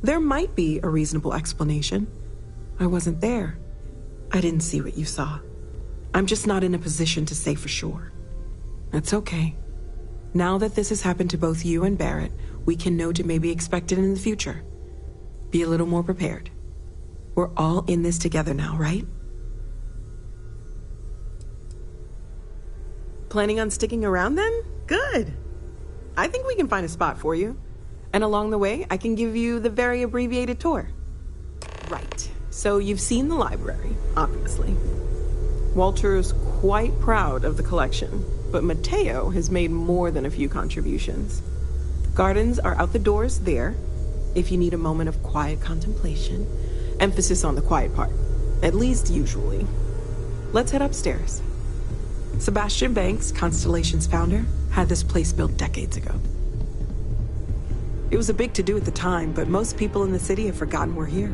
There might be a reasonable explanation. I wasn't there. I didn't see what you saw. I'm just not in a position to say for sure. That's okay. Now that this has happened to both you and Barrett, we can know to maybe expect it in the future. Be a little more prepared. We're all in this together now, right? Planning on sticking around then? Good. I think we can find a spot for you. And along the way, I can give you the very abbreviated tour. Right. So you've seen the library, obviously. Walter's quite proud of the collection, but Mateo has made more than a few contributions. Gardens are out the doors there, if you need a moment of quiet contemplation. Emphasis on the quiet part, at least usually. Let's head upstairs. Sebastian Banks, Constellation's founder, had this place built decades ago. It was a big to-do at the time, but most people in the city have forgotten we're here.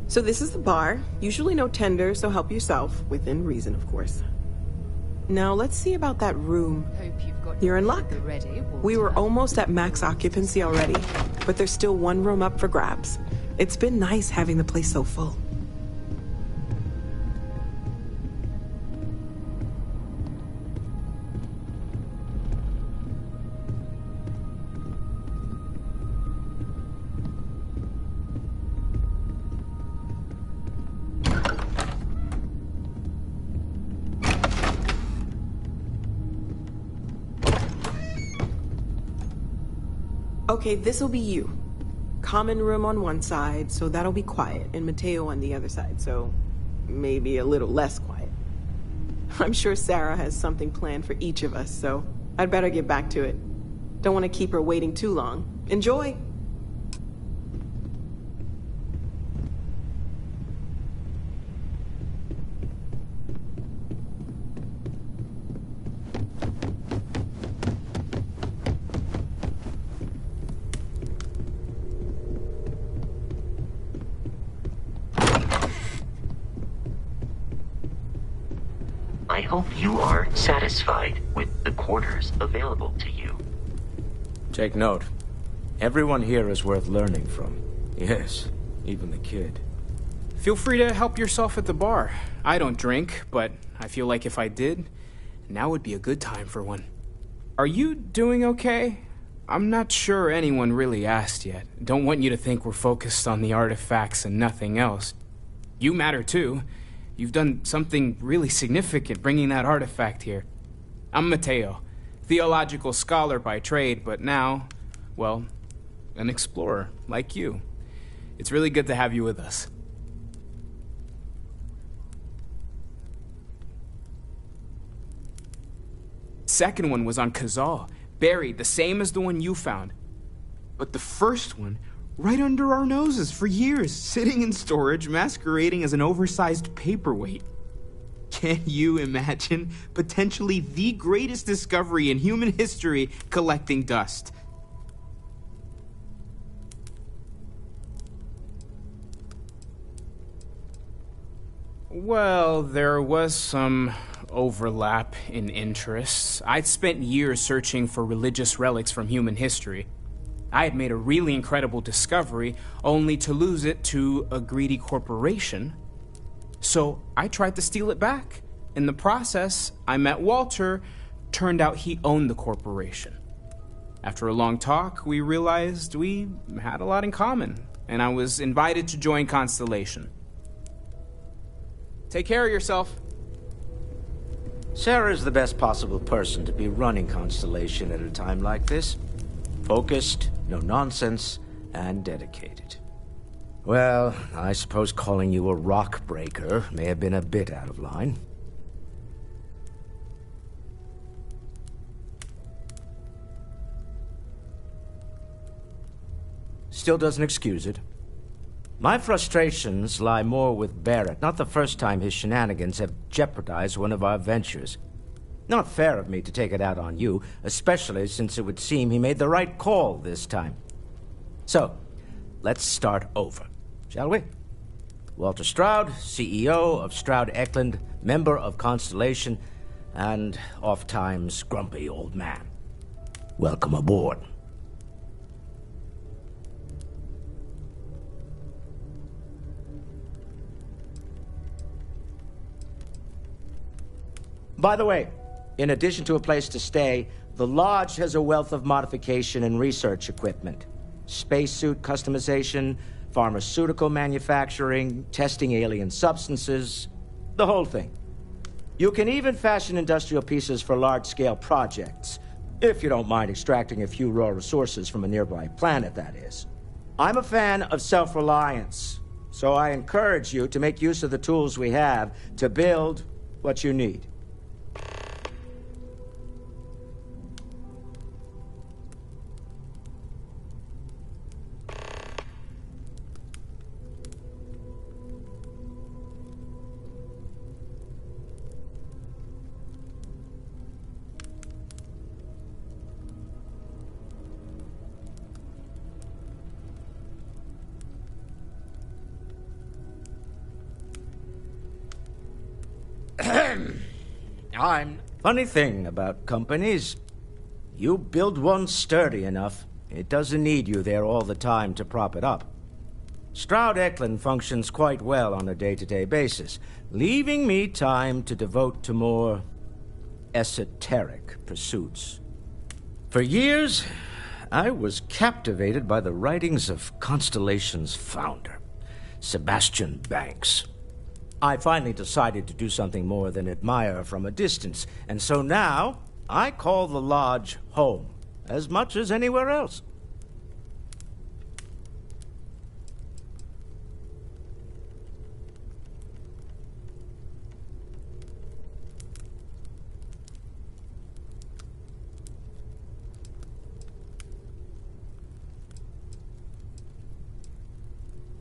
So this is the bar. Usually no tender, so help yourself. Within reason, of course. Now let's see about that room. You're in luck. We were almost at max occupancy already, but there's still one room up for grabs. It's been nice having the place so full. Okay, this'll be you. Common room on one side, so that'll be quiet, and Mateo on the other side, so maybe a little less quiet. I'm sure Sarah has something planned for each of us, so I'd better get back to it. Don't want to keep her waiting too long. Enjoy! I hope you are satisfied with the quarters available to you. Take note. Everyone here is worth learning from. Yes, even the kid. Feel free to help yourself at the bar. I don't drink, but I feel like if I did, now would be a good time for one. Are you doing okay? I'm not sure anyone really asked yet. Don't want you to think we're focused on the artifacts and nothing else. You matter too. You've done something really significant bringing that artifact here. I'm Mateo, theological scholar by trade, but now, well, an explorer like you. It's really good to have you with us. Second one was on Kazal, buried, the same as the one you found. But the first one, right under our noses for years, sitting in storage, masquerading as an oversized paperweight. Can you imagine potentially the greatest discovery in human history collecting dust? Well, there was some overlap in interests. I'd spent years searching for religious relics from human history. I had made a really incredible discovery, only to lose it to a greedy corporation. So I tried to steal it back. In the process, I met Walter. Turned out he owned the corporation. After a long talk, we realized we had a lot in common, and I was invited to join Constellation. Take care of yourself. Sarah's the best possible person to be running Constellation at a time like this. Focused, no nonsense, and dedicated. Well, I suppose calling you a rock breaker may have been a bit out of line. still doesn't excuse it. My frustrations lie more with Barrett. Not the first time his shenanigans have jeopardized one of our ventures. Not fair of me to take it out on you, especially since it would seem he made the right call this time. So, let's start over, shall we? Walter Stroud, CEO of Stroud Eklund, member of Constellation, and oft-times grumpy old man. Welcome aboard. By the way, in addition to a place to stay, the Lodge has a wealth of modification and research equipment. Spacesuit customization, pharmaceutical manufacturing, testing alien substances, the whole thing. You can even fashion industrial pieces for large-scale projects, if you don't mind extracting a few raw resources from a nearby planet, that is. I'm a fan of self-reliance, so I encourage you to make use of the tools we have to build what you need. Funny thing about companies, you build one sturdy enough, it doesn't need you there all the time to prop it up. Stroud Eklund functions quite well on a day-to-day basis, leaving me time to devote to more esoteric pursuits. For years, I was captivated by the writings of Constellation's founder, Sebastian Banks. I finally decided to do something more than admire from a distance, and so now I call the Lodge home, as much as anywhere else.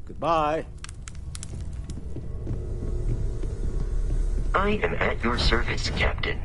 Goodbye. I am at your service, Captain.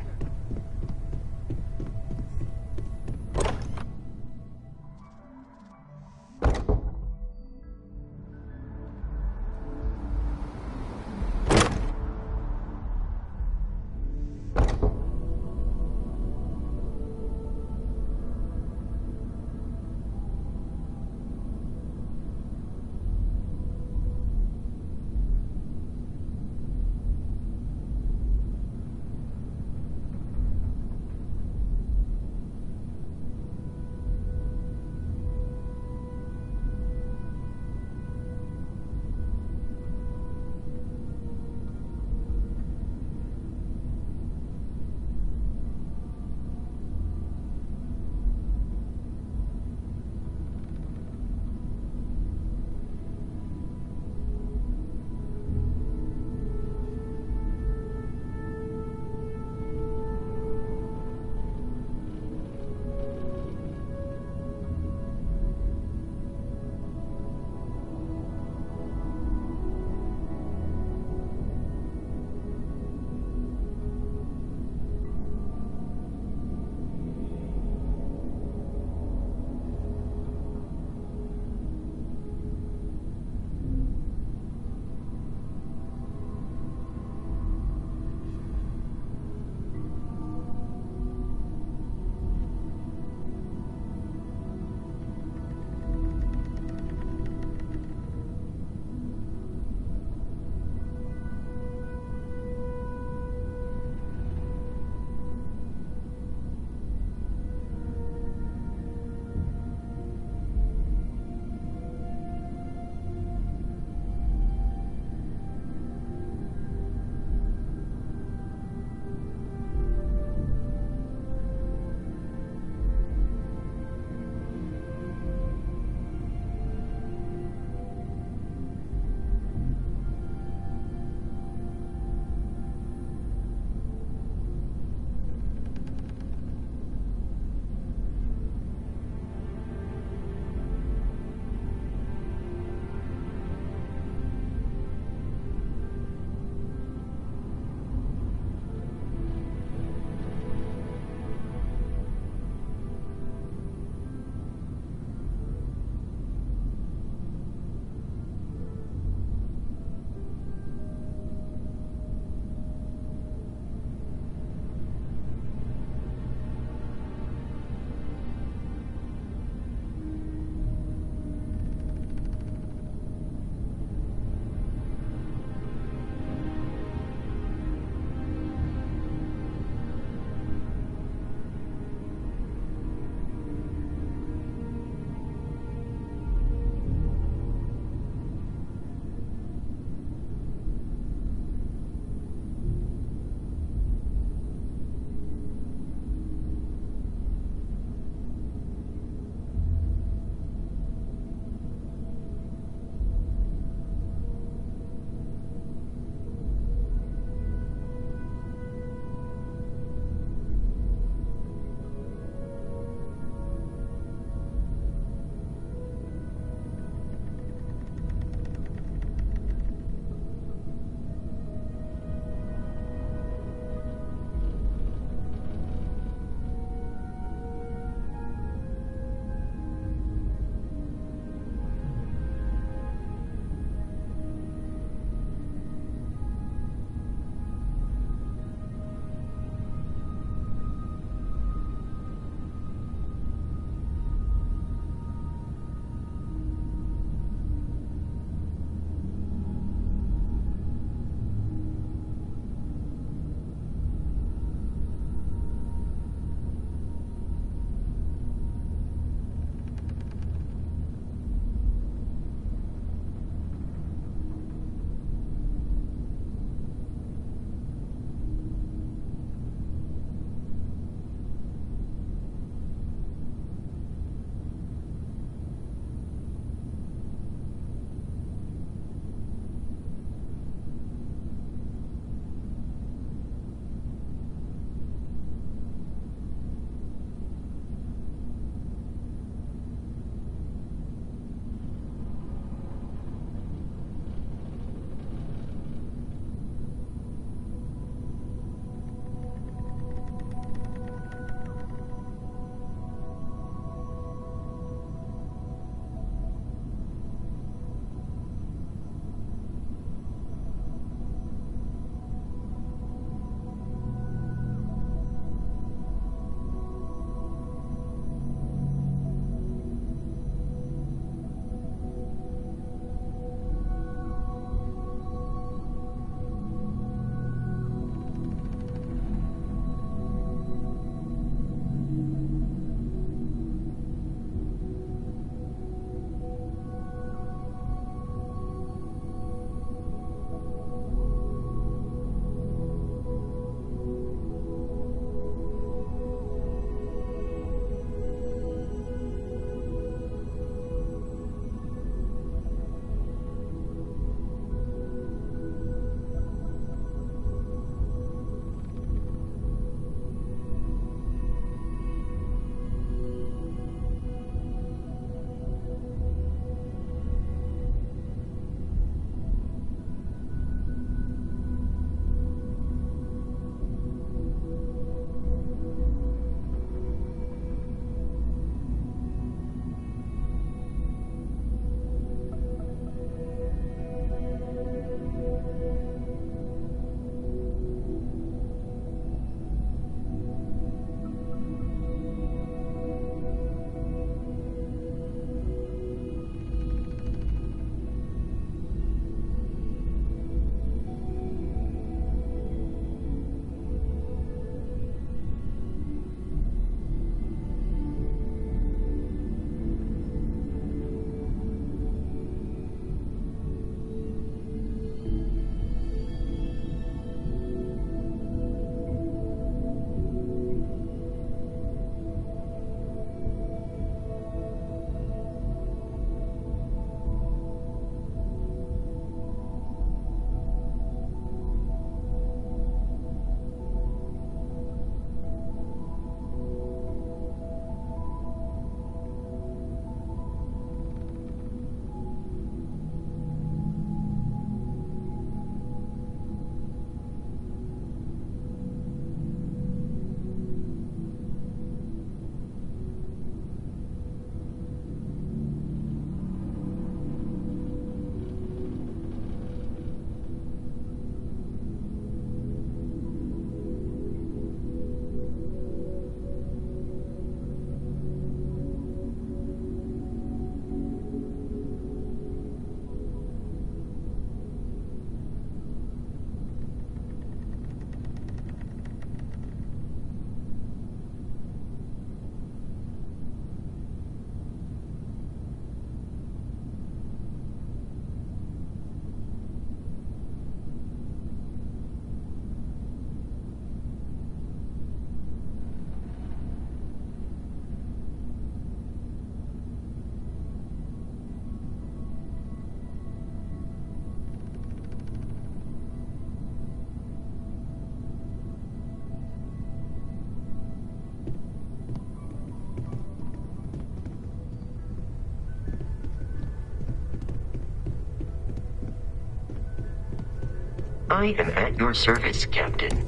I am at your service, Captain.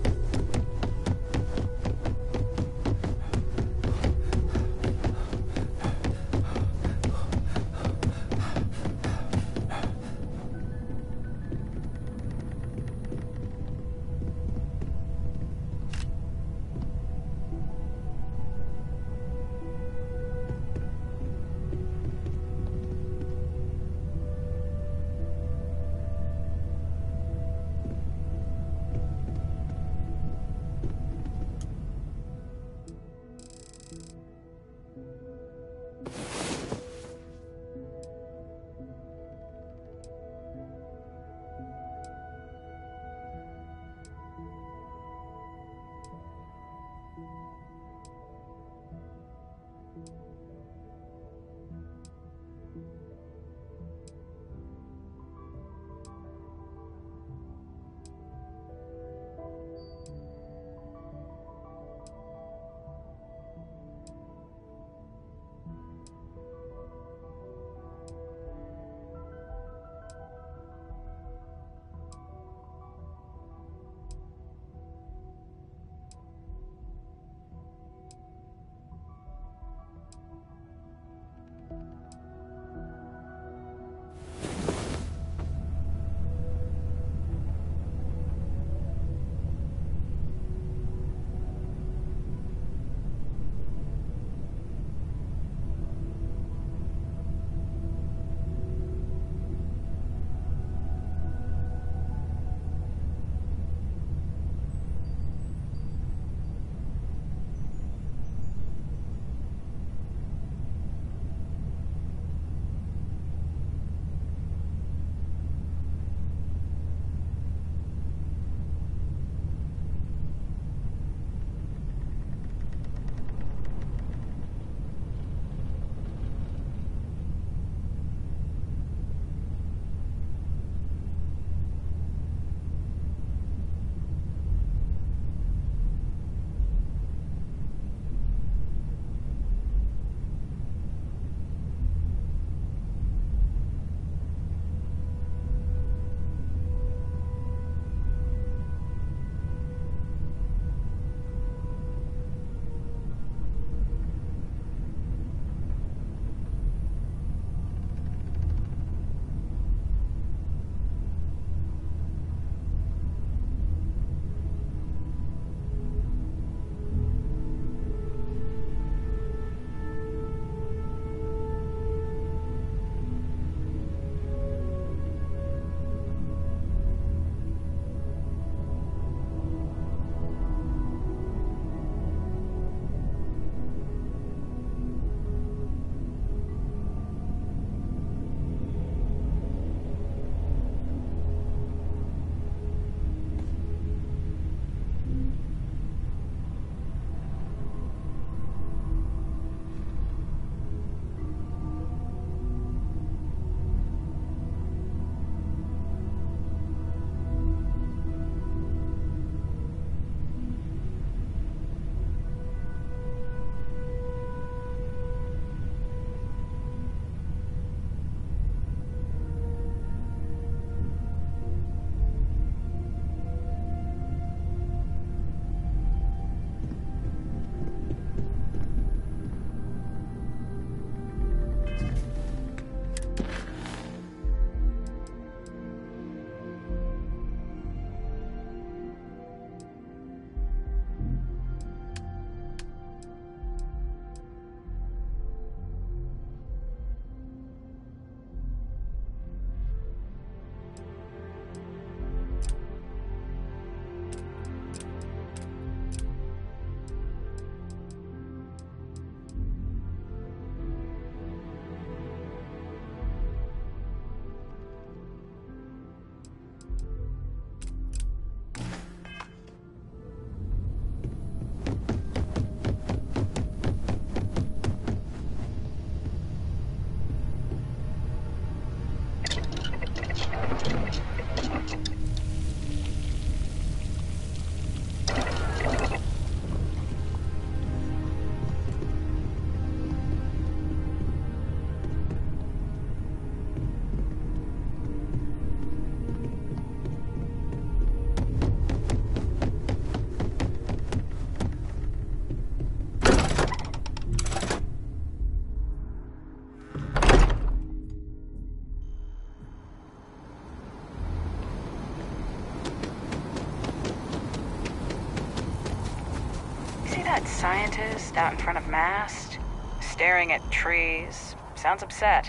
scientist out in front of mast, staring at trees. Sounds upset.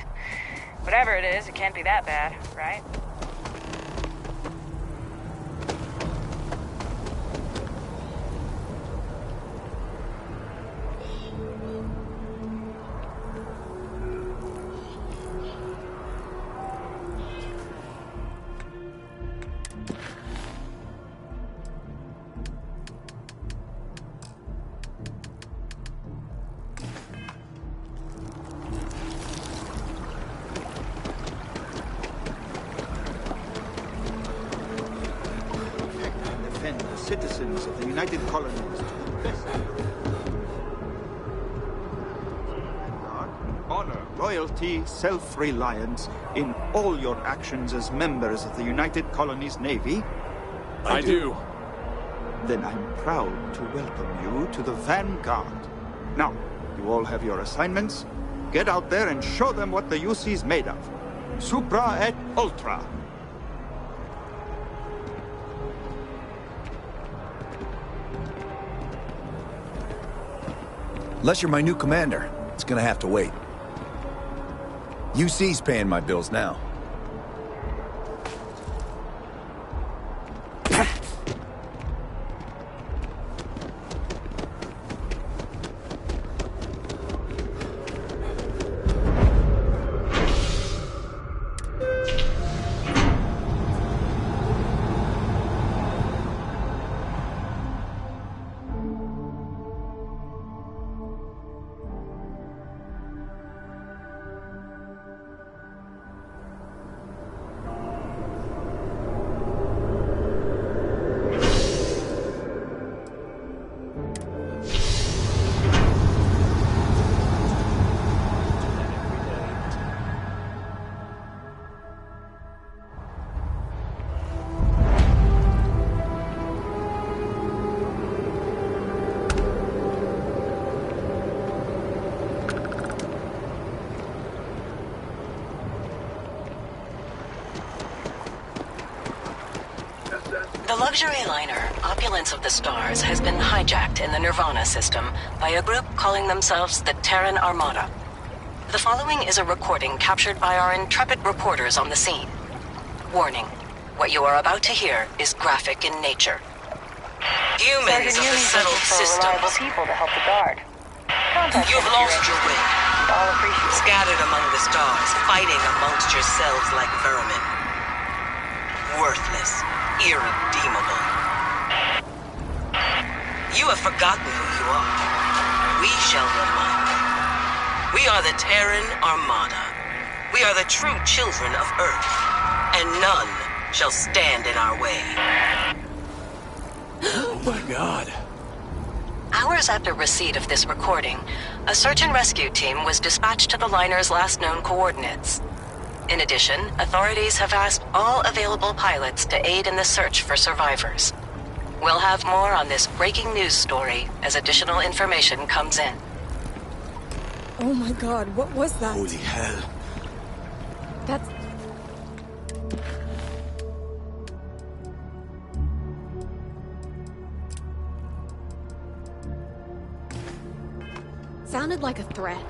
Whatever it is, it can't be that bad, right? Citizens of the United Colonies to the best. Honor, loyalty, self-reliance in all your actions as members of the United Colonies Navy. I do. Then I'm proud to welcome you to the Vanguard. Now, you all have your assignments. Get out there and show them what the UC's made of. Supra et Ultra. Unless you're my new commander, it's gonna have to wait. UC's paying my bills now. The luxury liner, Opulence of the Stars, has been hijacked in the Nirvana system by a group calling themselves the Terran Armada. The following is a recording captured by our intrepid reporters on the scene. Warning, what you are about to hear is graphic in nature. Humans of the settled systems. Reliable people to help the guard. You've lost your way. All appreciated. Scattered among the stars, fighting amongst yourselves like vermin. Worthless, irredeemable. You have forgotten who you are. We shall remind you. We are the Terran Armada. We are the true children of Earth, and none shall stand in our way. Oh my God. Hours after receipt of this recording, a search and rescue team was dispatched to the liner's last known coordinates. In addition, authorities have asked all available pilots to aid in the search for survivors. We'll have more on this breaking news story as additional information comes in. Oh my God, what was that? Holy hell. That's... Sounded like a threat.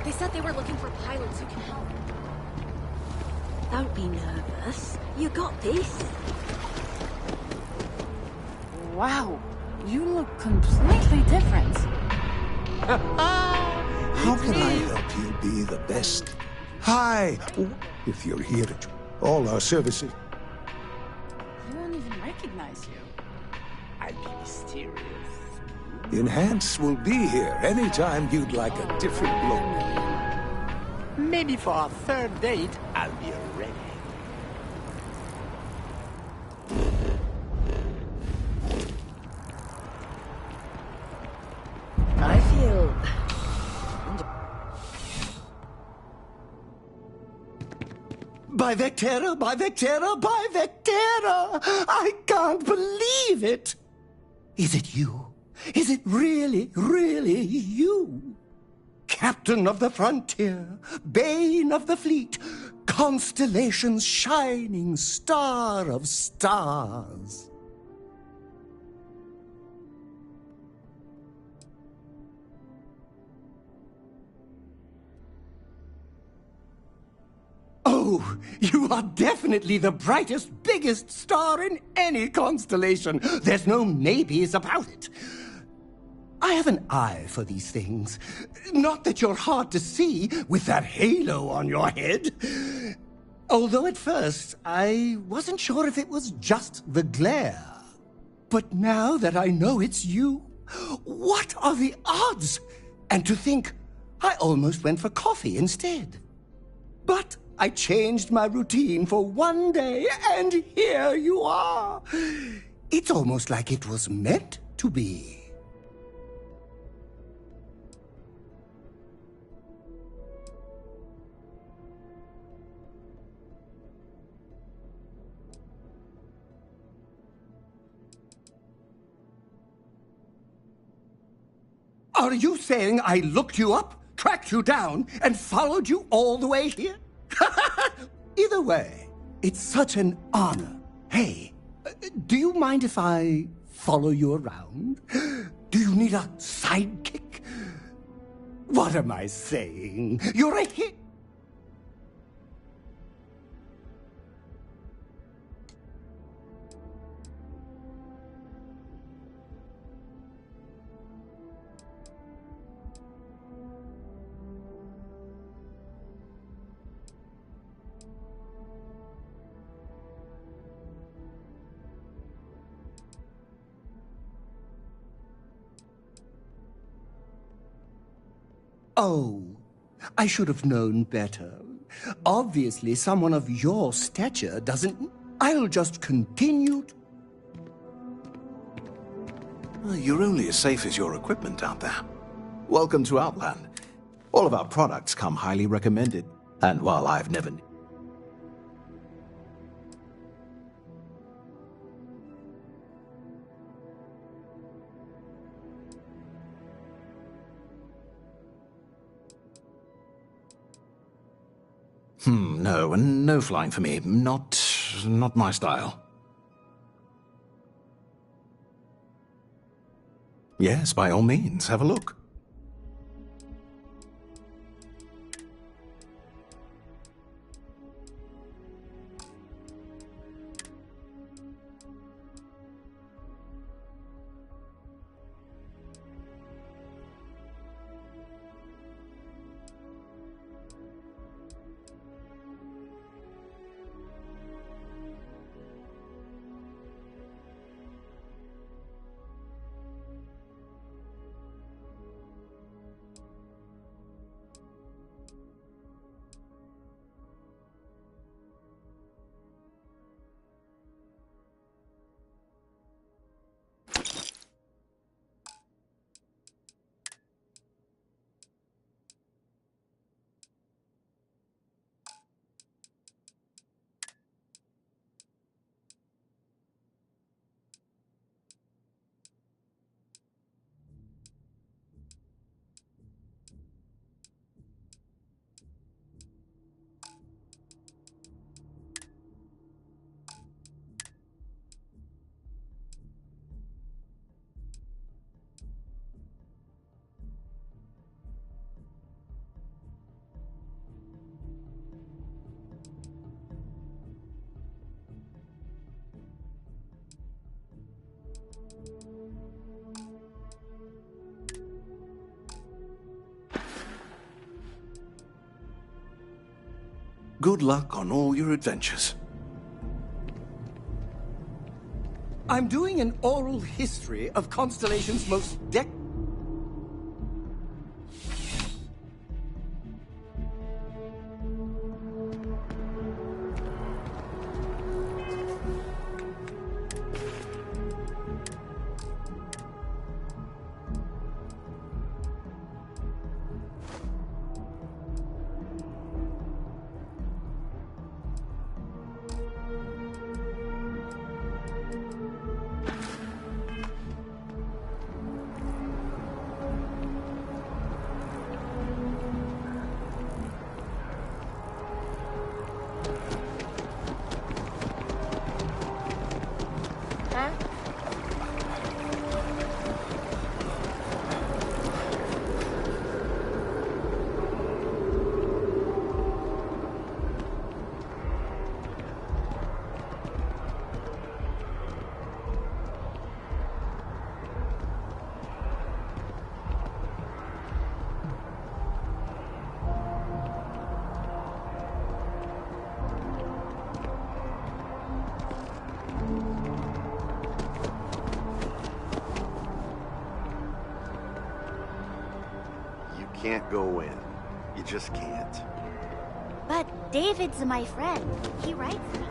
They said they were looking for pilots who can help. Don't be nervous. You got this. Wow, you look completely different. How can I help you be the best? Hi! If you're here, all our services. I won't even recognize you. I'd be mysterious. Enhance will be here anytime you'd like a different look. Maybe for our third date, I'll be ready. I feel... By Vectera, by Vectera, by Vectera! I can't believe it! Is it you? Is it really, really you? Captain of the frontier, bane of the fleet, constellation's shining star of stars. Oh, you are definitely the brightest, biggest star in any constellation. There's no maybes about it. I have an eye for these things. Not that you're hard to see with that halo on your head. Although at first, I wasn't sure if it was just the glare. But now that I know it's you, what are the odds? And to think, I almost went for coffee instead. But I changed my routine for one day, and here you are. It's almost like it was meant to be. Are you saying I looked you up, tracked you down, and followed you all the way here? Either way, it's such an honor. Hey, do you mind if I follow you around? Do you need a sidekick? What am I saying? You're a hit. Oh, I should have known better. Obviously, someone of your stature doesn't... I'll just continue to... You're only as safe as your equipment out there. Welcome to Outland. All of our products come highly recommended. And while I've never... No, and no flying for me. Not my style. Yes, by all means, have a look. Good luck on all your adventures. I'm doing an oral history of Constellation's most can't go in. You just can't. But David's my friend. He writes me.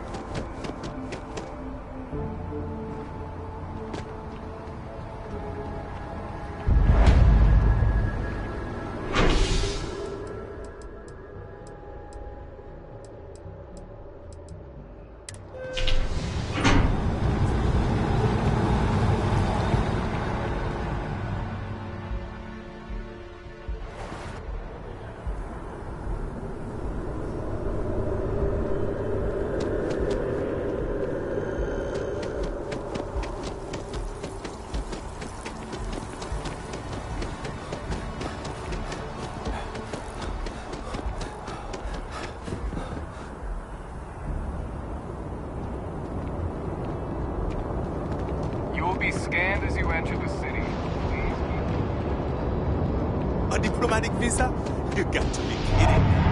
Be scanned as you enter the city. A diplomatic visa? You got to be kidding me.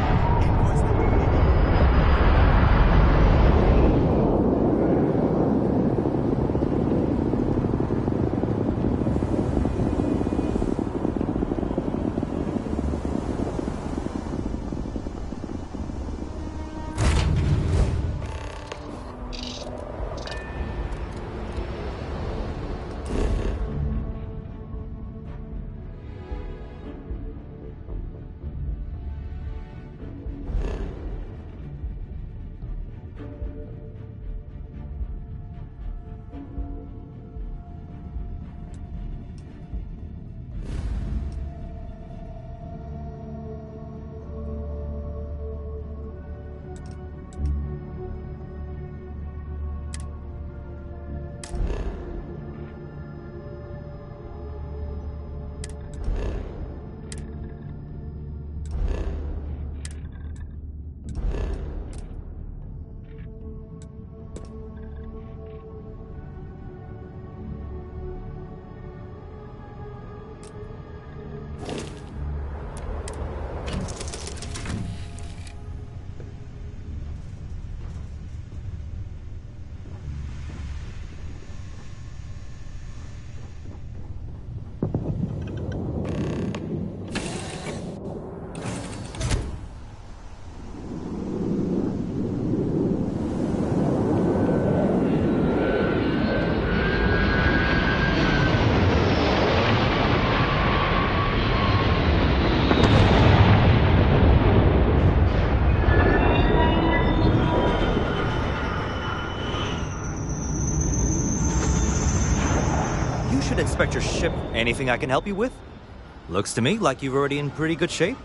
Should inspect your ship. Anything I can help you with? Looks to me like you're already in pretty good shape.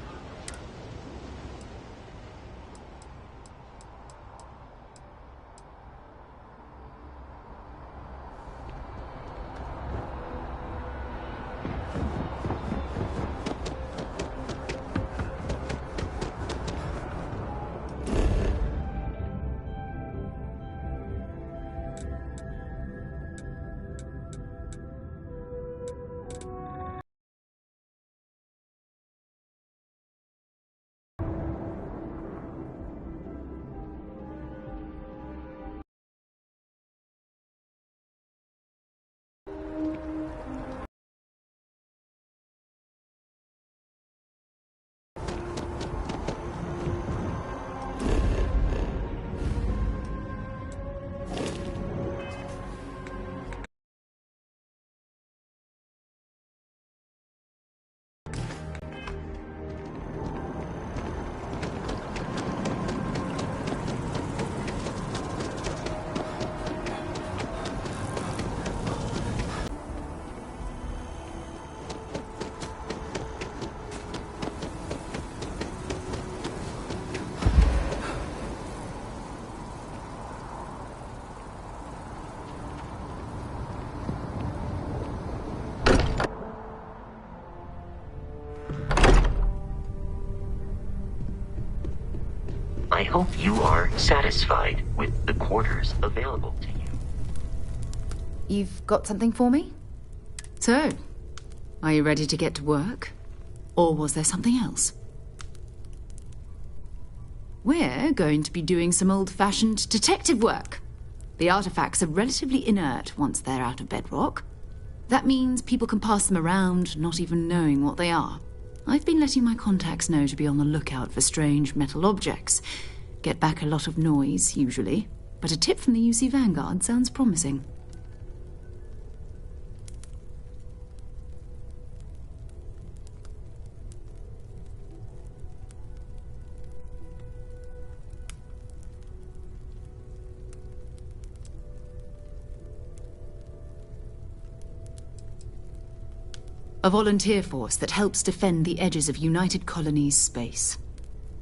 I hope you are satisfied with the quarters available to you. You've got something for me? So, are you ready to get to work? Or was there something else? We're going to be doing some old-fashioned detective work. The artifacts are relatively inert once they're out of bedrock. That means people can pass them around, not even knowing what they are. I've been letting my contacts know to be on the lookout for strange metal objects. Get back a lot of noise, usually, but a tip from the UC Vanguard sounds promising. A volunteer force that helps defend the edges of United Colonies space.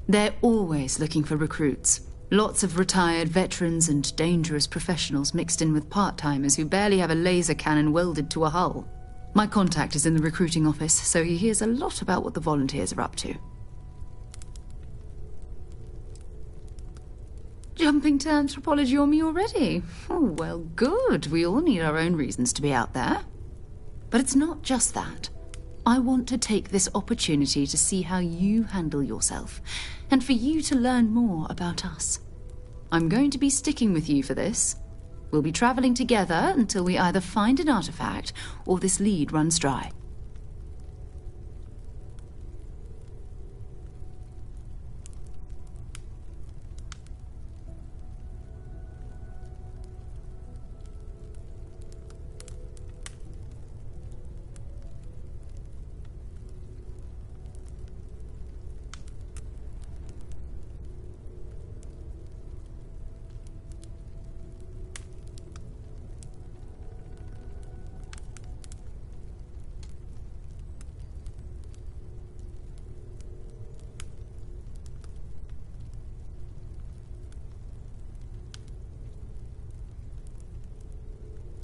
They're always looking for recruits. Lots of retired veterans and dangerous professionals mixed in with part-timers who barely have a laser cannon welded to a hull. My contact is in the recruiting office, so he hears a lot about what the volunteers are up to. Jumping to anthropology on me already? Oh, well, good. We all need our own reasons to be out there. But it's not just that. I want to take this opportunity to see how you handle yourself, and for you to learn more about us. I'm going to be sticking with you for this. We'll be traveling together until we either find an artifact or this lead runs dry.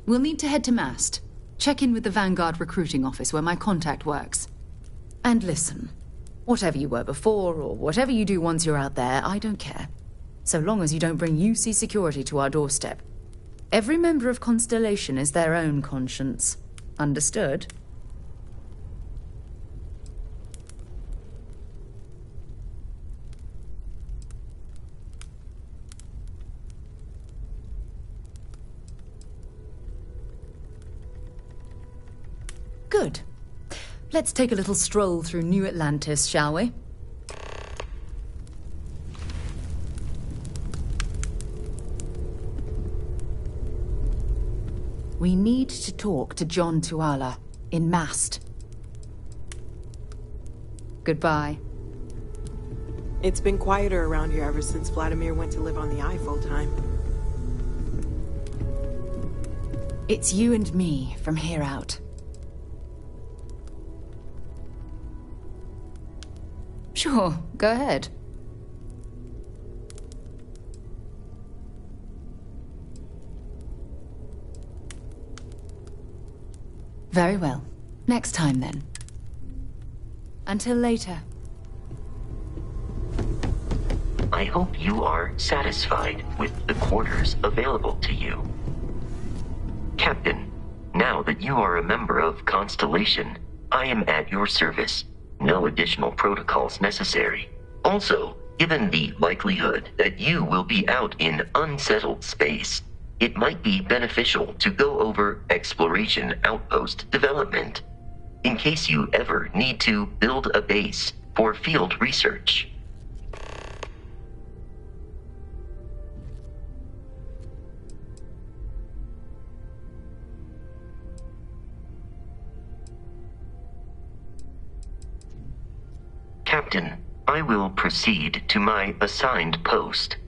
We'll need to head to Mast. Check in with the Vanguard recruiting office where my contact works. And listen, whatever you were before, or whatever you do once you're out there, I don't care. So long as you don't bring UC security to our doorstep. Every member of Constellation is their own conscience. Understood? Good. Let's take a little stroll through New Atlantis, shall we? We need to talk to John Tuala in Mast. Goodbye. It's been quieter around here ever since Vladimir went to live on the Eye full-time. It's you and me from here out. Sure, go ahead. Very well. Next time, then. Until later. I hope you are satisfied with the quarters available to you. Captain, now that you are a member of Constellation, I am at your service. No additional protocols necessary. Also, given the likelihood that you will be out in unsettled space, it might be beneficial to go over exploration outpost development, in case you ever need to build a base for field research. Captain, I will proceed to my assigned post.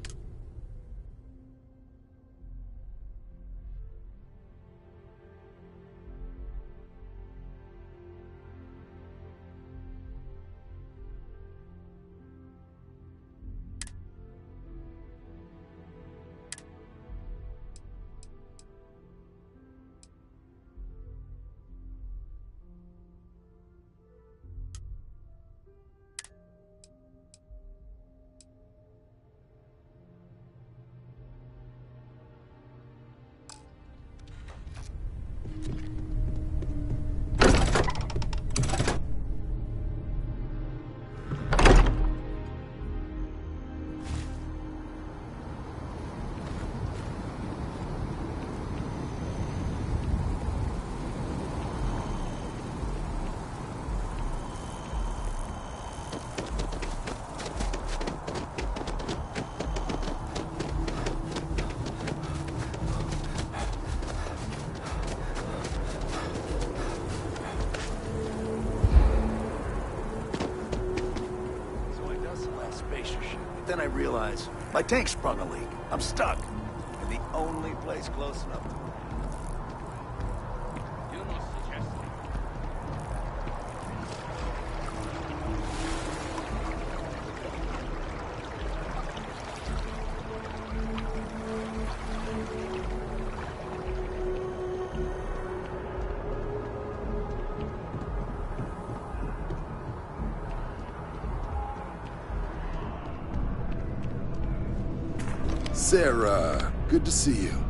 realize my tank sprung a leak. I'm stuck in the only place close enough to... Sarah, good to see you.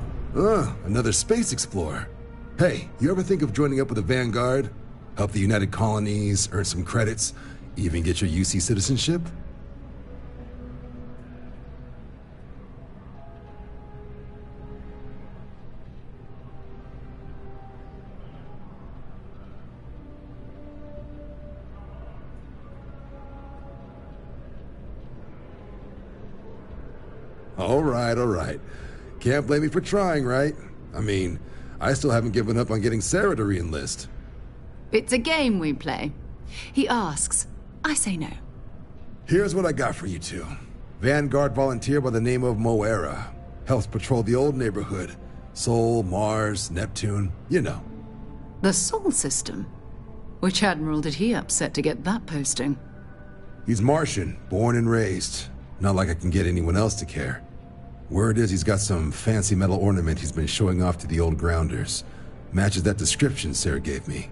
Another space explorer. Hey, you ever think of joining up with the Vanguard? Help the United Colonies, earn some credits, even get your UC citizenship? All right. Can't blame me for trying, right? I mean, I still haven't given up on getting Sarah to re-enlist. It's a game we play. He asks, I say no. Here's what I got for you two. Vanguard volunteer by the name of YUURRR. Helps patrol the old neighborhood. Sol, Mars, Neptune, you know. The Sol system? Which admiral did he upset to get that posting? He's Martian, born and raised. Not like I can get anyone else to care. Word is he's got some fancy metal ornament he's been showing off to the old grounders. Matches that description Sarah gave me.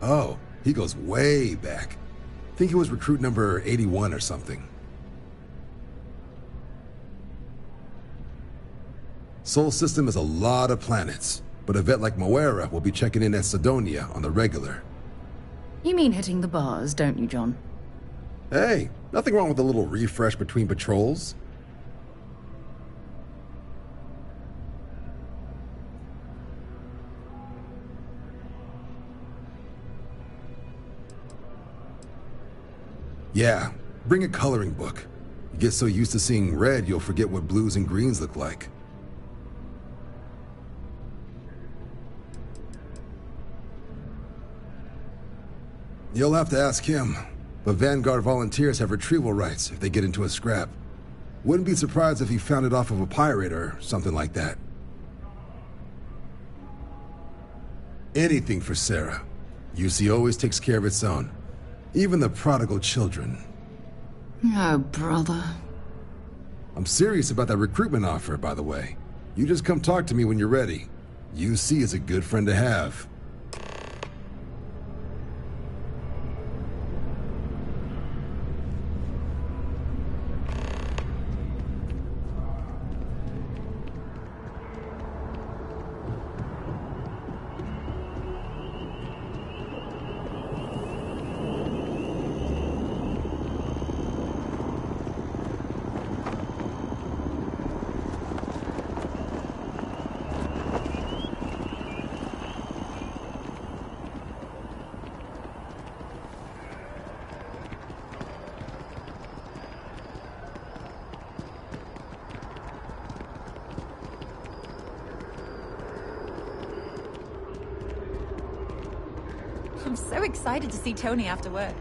Oh, he goes way back. Think he was recruit number 81 or something. Sol system has a lot of planets, but a vet like YUURRR will be checking in at Sidonia on the regular. You mean hitting the bars, don't you, John? Hey, nothing wrong with a little refresh between patrols. Yeah, bring a coloring book. You get so used to seeing red, you'll forget what blues and greens look like. You'll have to ask him, but Vanguard volunteers have retrieval rights if they get into a scrap. Wouldn't be surprised if he found it off of a pirate or something like that. Anything for Sarah. UC always takes care of its own. Even the prodigal children. Oh, brother. I'm serious about that recruitment offer, by the way. You just come talk to me when you're ready. UC is a good friend to have. I'm so excited to see Tony after work.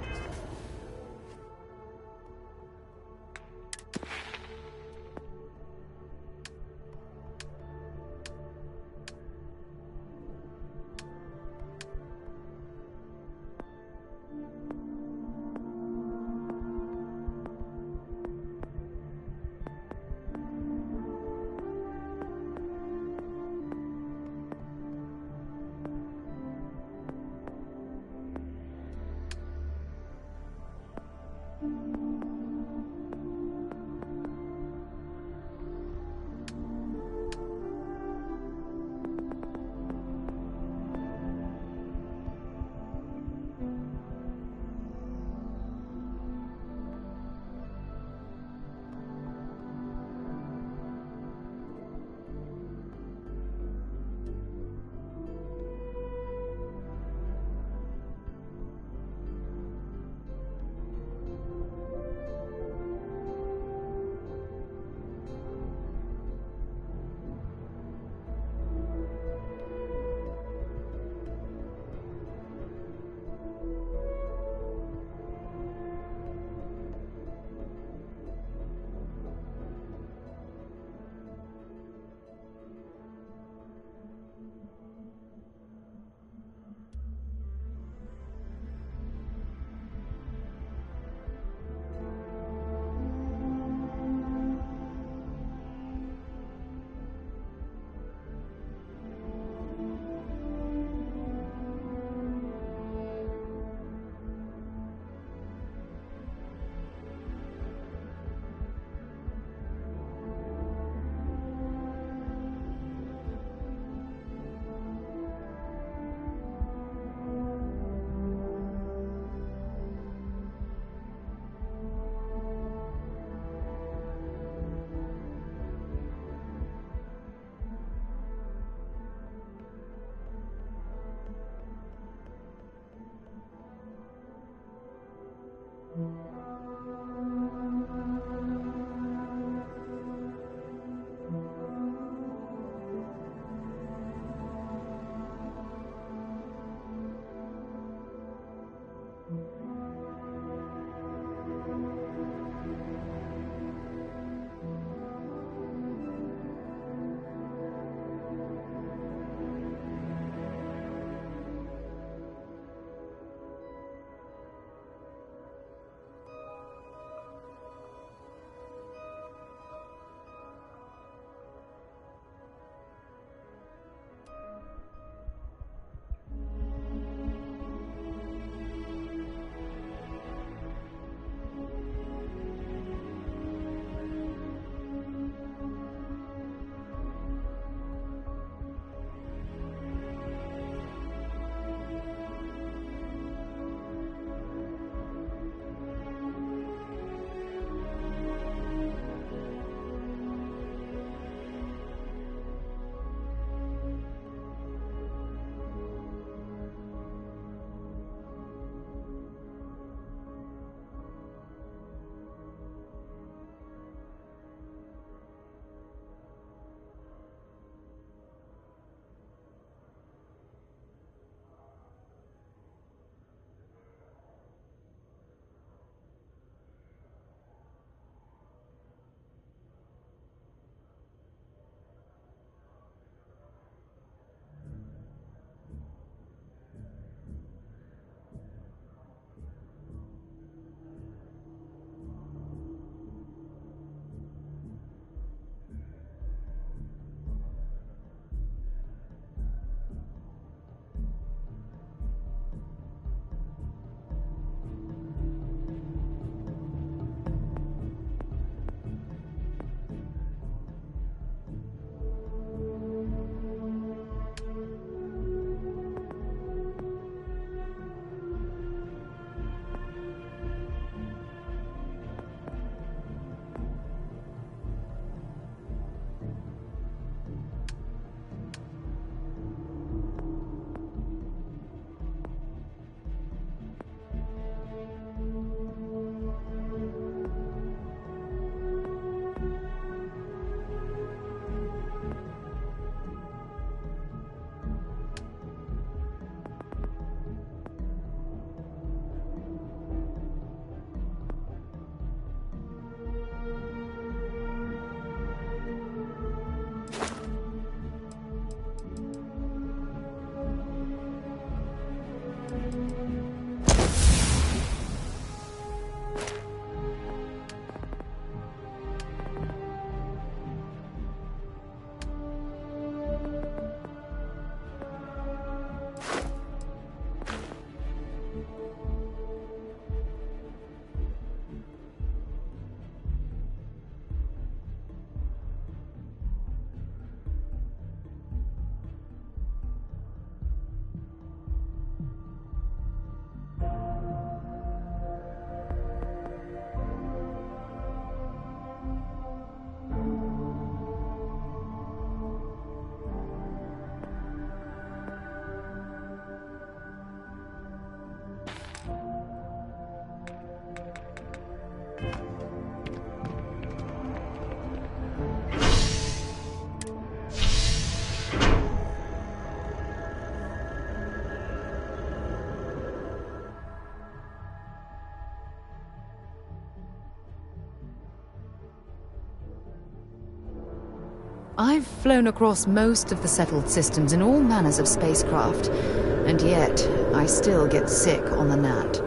I've flown across most of the settled systems in all manners of spacecraft, and yet I still get sick on the gnat.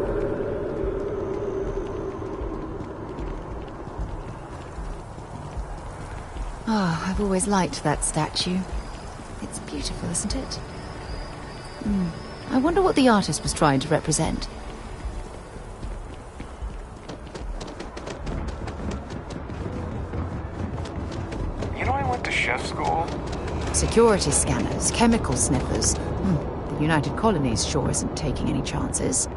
Oh, I've always liked that statue. It's beautiful, isn't it? I wonder what the artist was trying to represent. You know, I went to chef school. Security scanners, chemical sniffers. The United Colonies sure isn't taking any chances.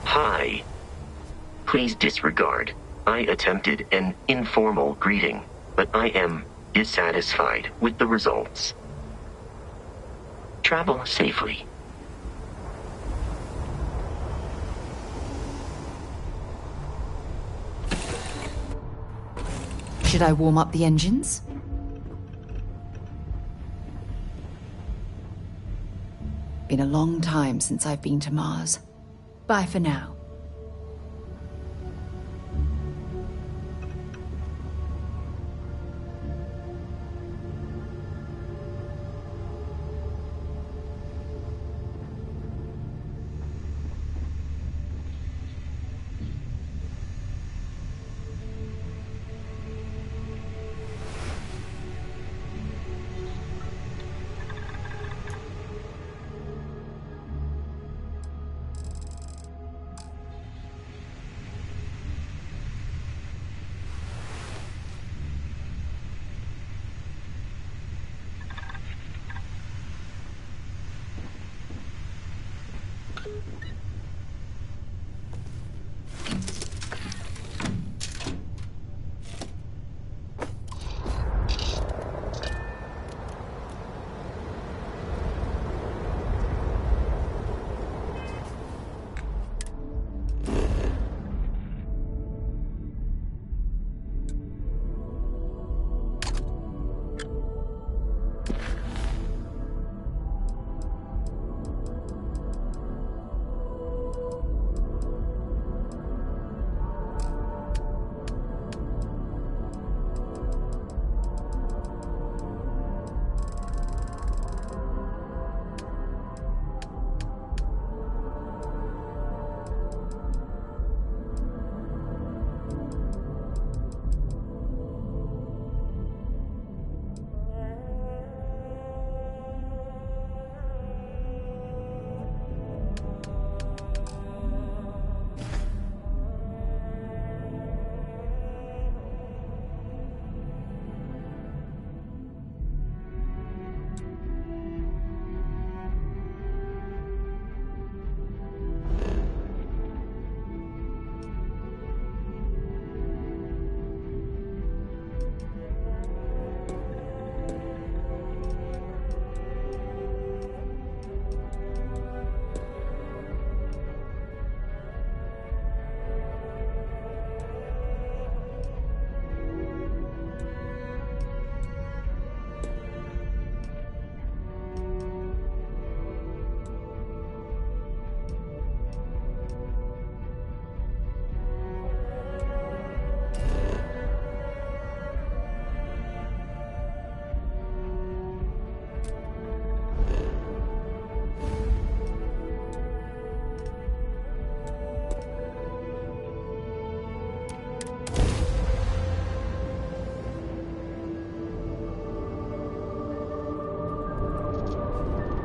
Hi. Please disregard. I attempted an informal greeting, but I am dissatisfied with the results. Travel safely. Should I warm up the engines? Been a long time since I've been to Mars. Bye for now.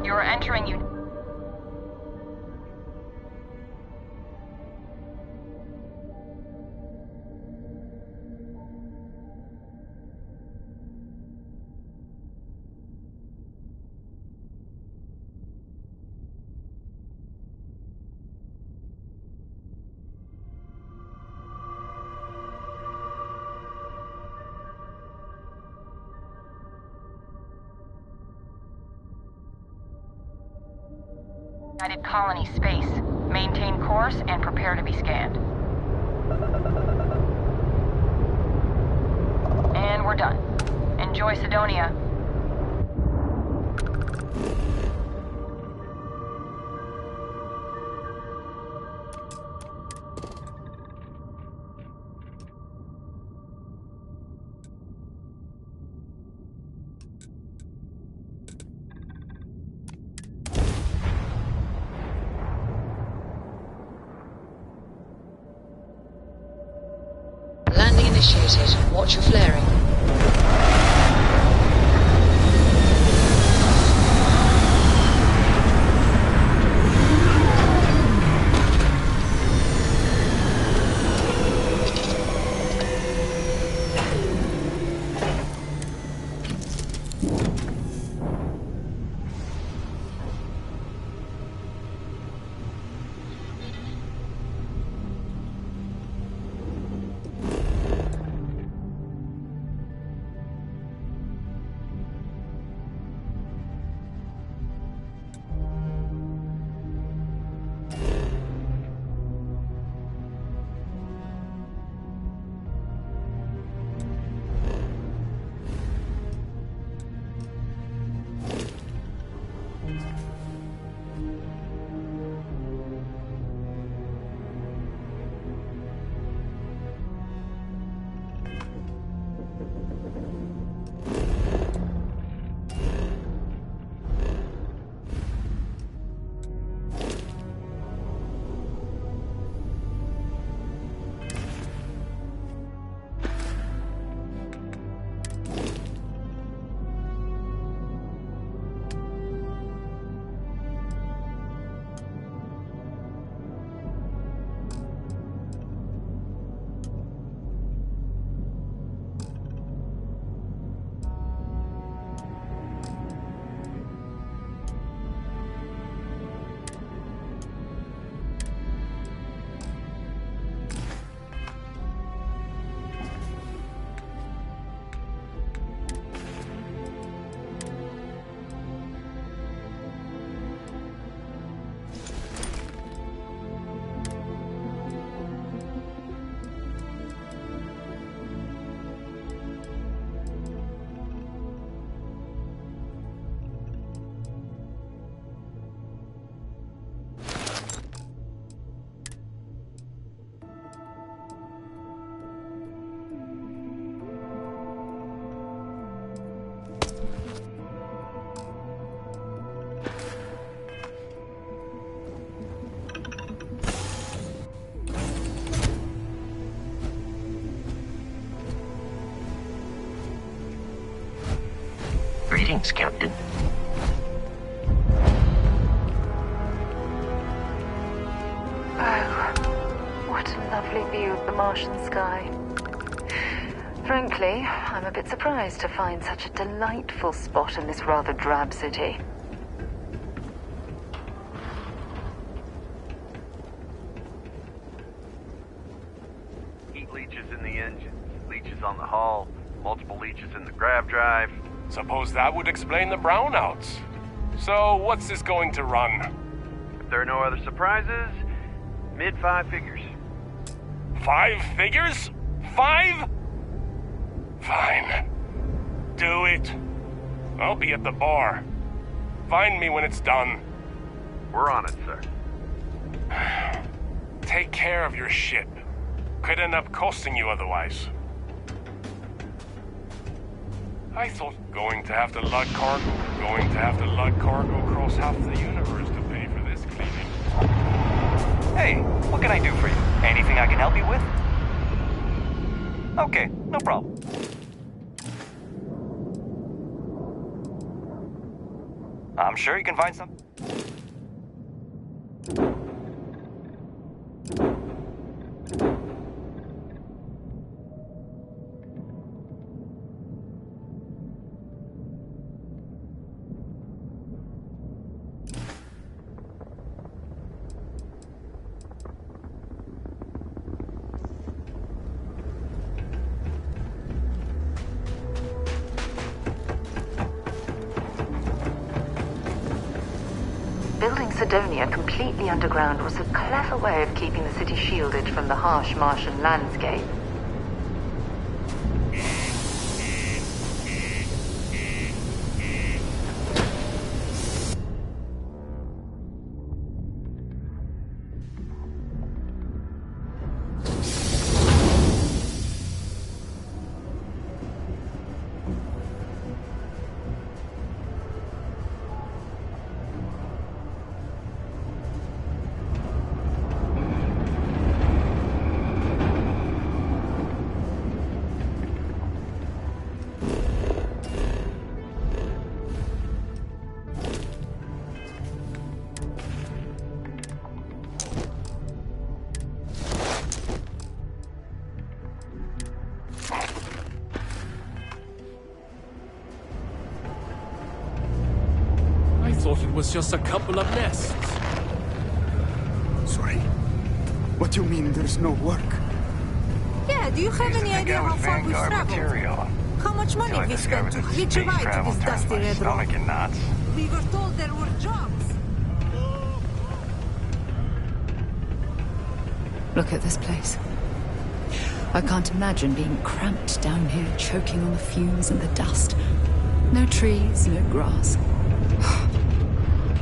You're entering you. United Colony space. Maintain course and prepare to be scanned. And we're done. Enjoy. Enjoy Sidonia. Landing initiated. Watch your flaring. Greetings, Captain. Oh, what a lovely view of the Martian sky. Frankly, I'm a bit surprised to find such a delightful spot in this rather drab city. Heat leeches in the engines, leeches on the hull, multiple leeches in the grav drive. Suppose that would explain the brownouts. So, what's this going to run? If there are no other surprises, mid-5 figures. 5 figures? 5? Fine. Do it. I'll be at the bar. Find me when it's done. We're on it, sir. Take care of your ship. Could end up costing you otherwise. I thought going to have to lug cargo across half the universe to pay for this cleaning. Hey, what can I do for you? Anything I can help you with? Okay, no problem. I'm sure you can find some. Building Sidonia completely underground was a clever way of keeping the city shielded from the harsh Martian landscape. thought it was just a couple of nests. Sorry? What do you mean there's no work? Yeah, do you have any idea how far we've traveled? How much money we spent to hitch a ride to this dusty red rock? We were told there were jobs. Look at this place. I can't imagine being cramped down here, choking on the fumes and the dust. No trees, no grass.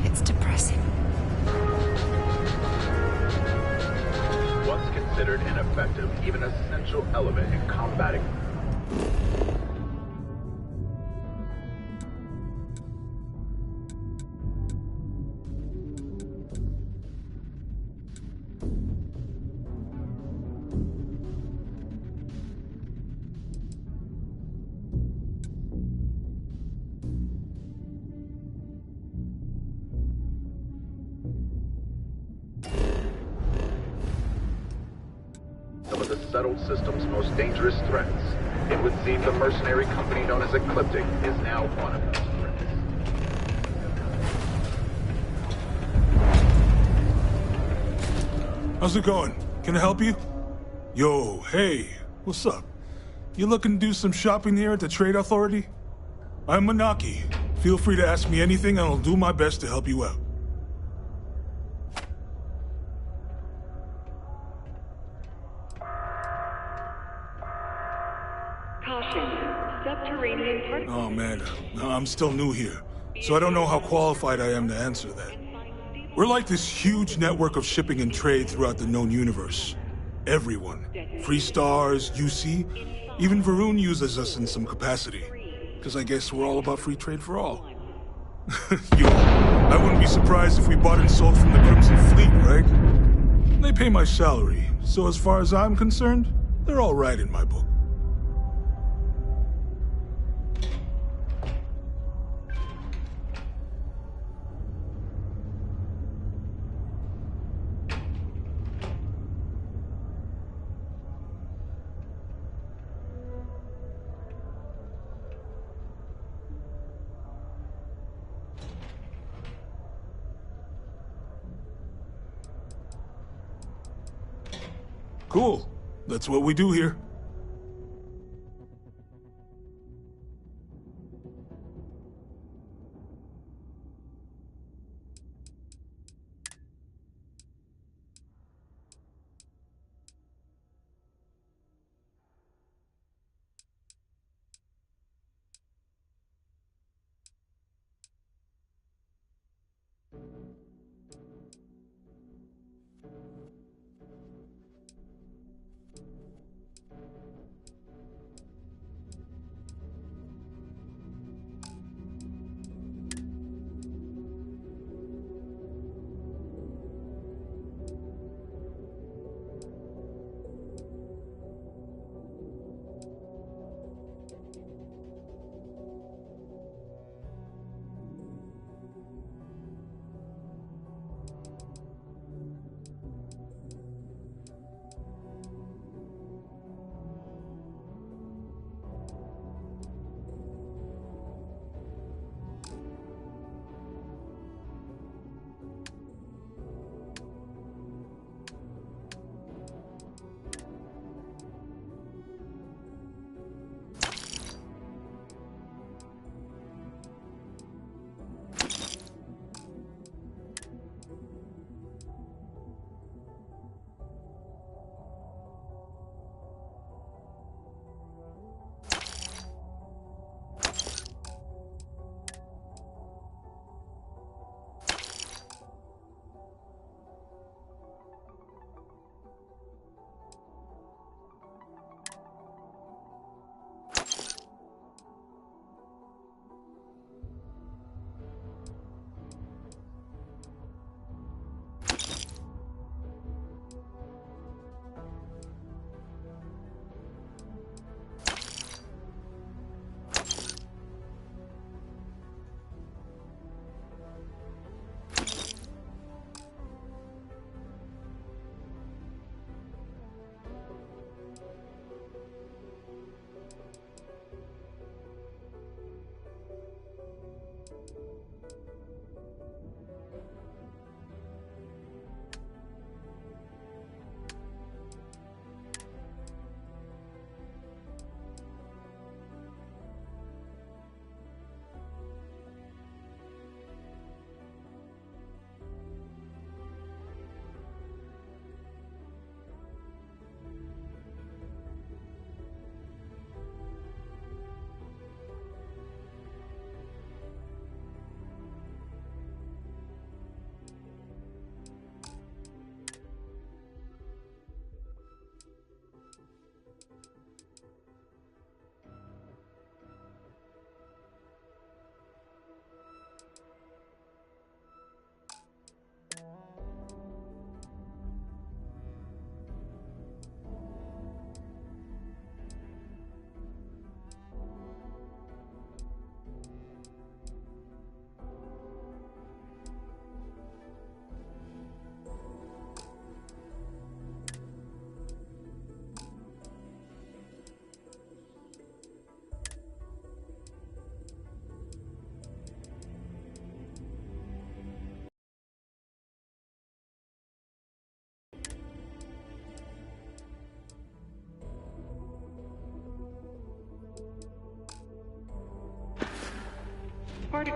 It's depressing. Once considered ineffective, even essential element in combating. Some of the settled system's most dangerous threats. It would seem the mercenary company known as Ecliptic is now one of those threats. How's it going? Can I help you? Yo, hey, what's up? You looking to do some shopping here at the Trade Authority? I'm Manaki. Feel free to ask me anything and I'll do my best to help you out. Oh man, I'm still new here, so I don't know how qualified I am to answer that. We're like this huge network of shipping and trade throughout the known universe. Everyone. Free Stars, UC, even Varun uses us in some capacity. Because I guess we're all about free trade for all. Yo, I wouldn't be surprised if we bought and sold from the Crimson Fleet, right? They pay my salary, so as far as I'm concerned, they're all right in my book. Cool. That's what we do here.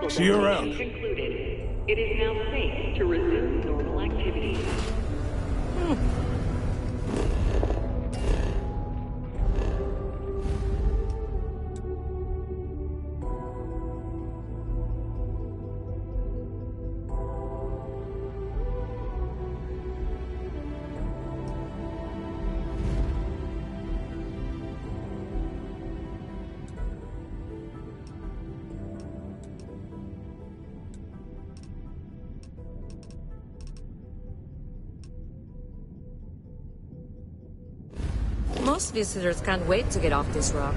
See you around. Concluded. It is now safe to resume normal activities. Most visitors can't wait to get off this rock.